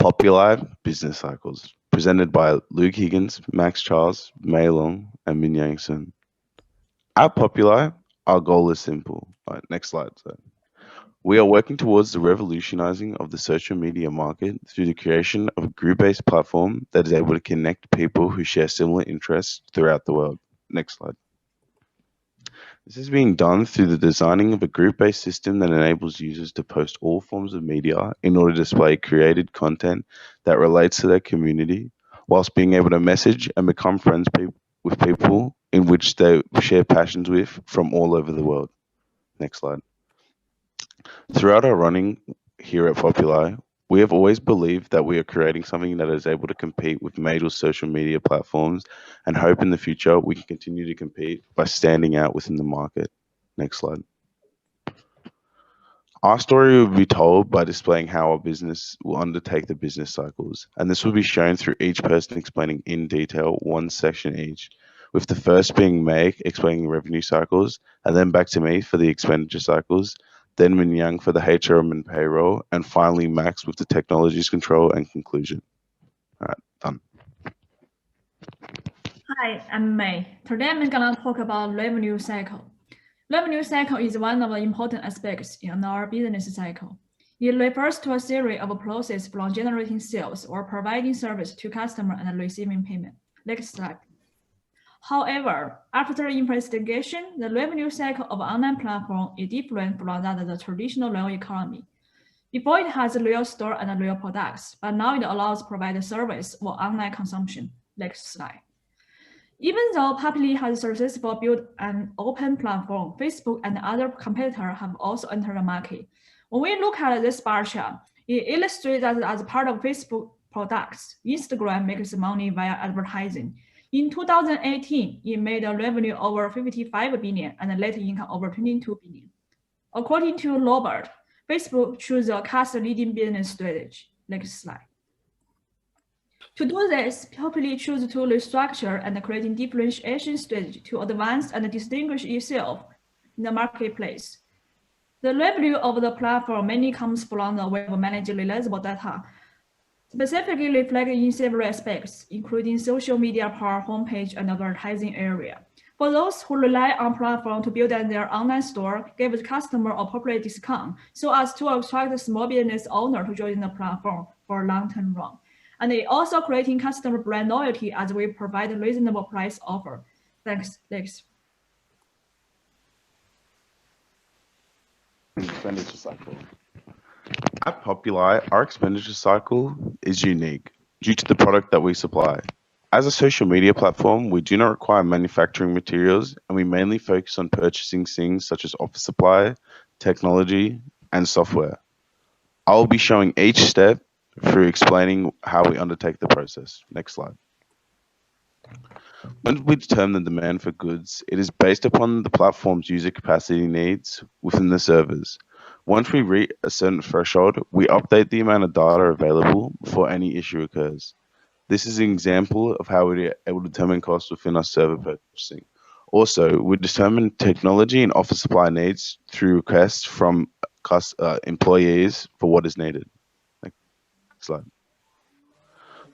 Populi Business Cycles, presented by Luke Higgins, Max Charles, Mei Long, and Min Yang Sun. At Populi, our goal is simple. All right, next slide. We are working towards the revolutionizing of the social media market through the creation of a group-based platform that is able to connect people who share similar interests throughout the world. Next slide. This is being done through the designing of a group-based system that enables users to post all forms of media in order to display created content that relates to their community, whilst being able to message and become friends with people in which they share passions with from all over the world. Next slide. Throughout our running here at Populi, we have always believed that we are creating something that is able to compete with major social media platforms and hope in the future we can continue to compete by standing out within the market. Next slide. Our story will be told by displaying how our business will undertake the business cycles, and this will be shown through each person explaining in detail one section each, with the first being May explaining revenue cycles, and then back to me for the expenditure cycles, then Min Yang for the HRM and payroll, and finally Max with the technologies control and conclusion. All right, done. Hi, I'm May. Today I'm gonna talk about revenue cycle. Revenue cycle is one of the important aspects in our business cycle. It refers to a series of processes from generating sales or providing service to customer and receiving payment. Next slide. However, after investigation, the revenue cycle of online platform is different from that of the traditional real economy. Before it has a real store and real products, but now it allows provide service for online consumption. Next slide. Even though Populi has successfully built an open platform, Facebook and other competitors have also entered the market. When we look at this bar chart, it illustrates that as part of Facebook products, Instagram makes money via advertising. In 2018, it made a revenue over 55 billion and a net income over 22 billion. According to Robert, Facebook chose a cost-leading business strategy. Next slide. To do this, Populi chose to restructure and creating differentiation strategy to advance and distinguish itself in the marketplace. The revenue of the platform mainly comes from the way of managing realizable data, specifically reflected in several aspects, including social media part, homepage, and advertising area. For those who rely on platform to build their online store, give the customer a appropriate discount so as to attract the small business owner to join the platform for a long-term run. And it also creating customer brand loyalty as we provide a reasonable price offer. Thanks. Next. Expenditure cycle. At Populi, our expenditure cycle is unique due to the product that we supply. As a social media platform, we do not require manufacturing materials, and we mainly focus on purchasing things such as office supply, technology, and software. I will be showing each step through explaining how we undertake the process. Next slide. When we determine the demand for goods, it is based upon the platform's user capacity needs within the servers. Once we reach a certain threshold, we update the amount of data available before any issue occurs. This is an example of how we are able to determine costs within our server purchasing. Also, we determine technology and office supply needs through requests from employees for what is needed. Next slide.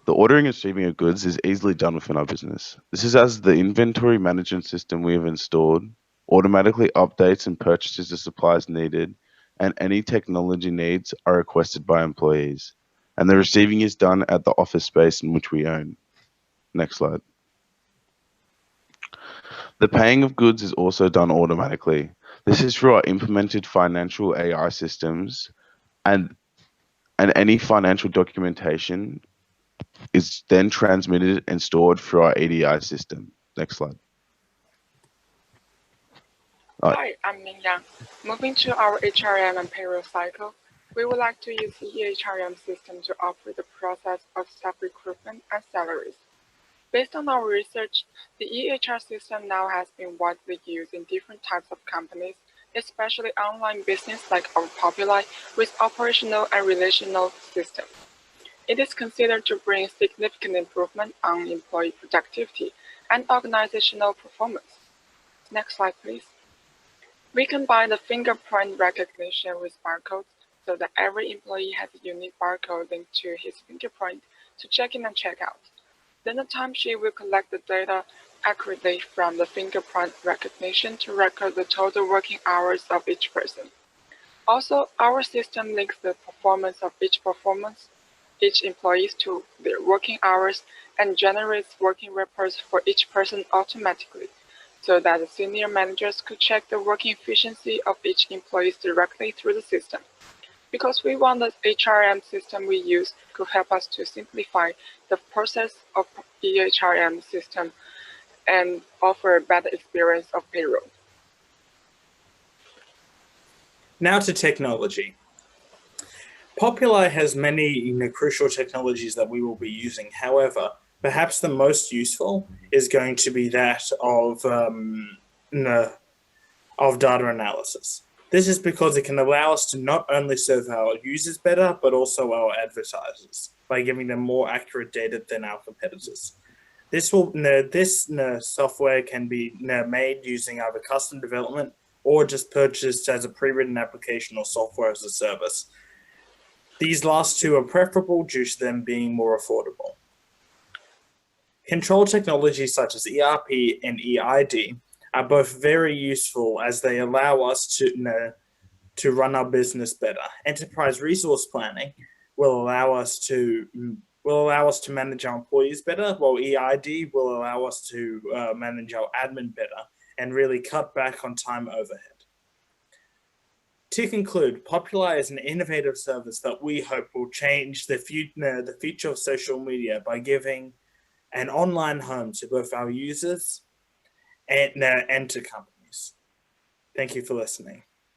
The ordering and receiving of goods is easily done within our business. This is as the inventory management system we have installed automatically updates and purchases the supplies needed, and any technology needs are requested by employees. And the receiving is done at the office space in which we own. Next slide. The paying of goods is also done automatically. This is through our implemented financial AI systems, and any financial documentation is then transmitted and stored through our EDI system. Next slide. Hi, I'm Min Yang. Moving to our HRM and payroll cycle, we would like to use the EHRM system to operate the process of staff recruitment and salaries. Based on our research, the EHR system now has been widely used in different types of companies, especially online business like our Populi with operational and relational systems. It is considered to bring significant improvement on employee productivity and organizational performance. Next slide, please. We combine the fingerprint recognition with barcodes so that every employee has a unique barcode linked to his fingerprint to check in and check out. Then the timesheet will collect the data accurately from the fingerprint recognition to record the total working hours of each person. Also, our system links the performance of each employee to their working hours and generates working reports for each person automatically, so that the senior managers could check the working efficiency of each employee directly through the system. Because we want the HRM system we use could help us to simplify the process of EHRM system and offer a better experience of payroll. Now to technology. Populi has many crucial technologies that we will be using. However, perhaps the most useful is going to be that of data analysis. This is because it can allow us to not only serve our users better, but also our advertisers by giving them more accurate data than our competitors. This software can be made using either custom development or just purchased as a pre-written application or software as a service. These last two are preferable due to them being more affordable. Control technologies such as ERP and EID are both very useful as they allow us to run our business better. Enterprise resource planning will allow us to manage our employees better, while EID will allow us to manage our admin better and really cut back on time overhead. To conclude, Populi is an innovative service that we hope will change the future of social media by giving an online home to both our users and to companies. Thank you for listening.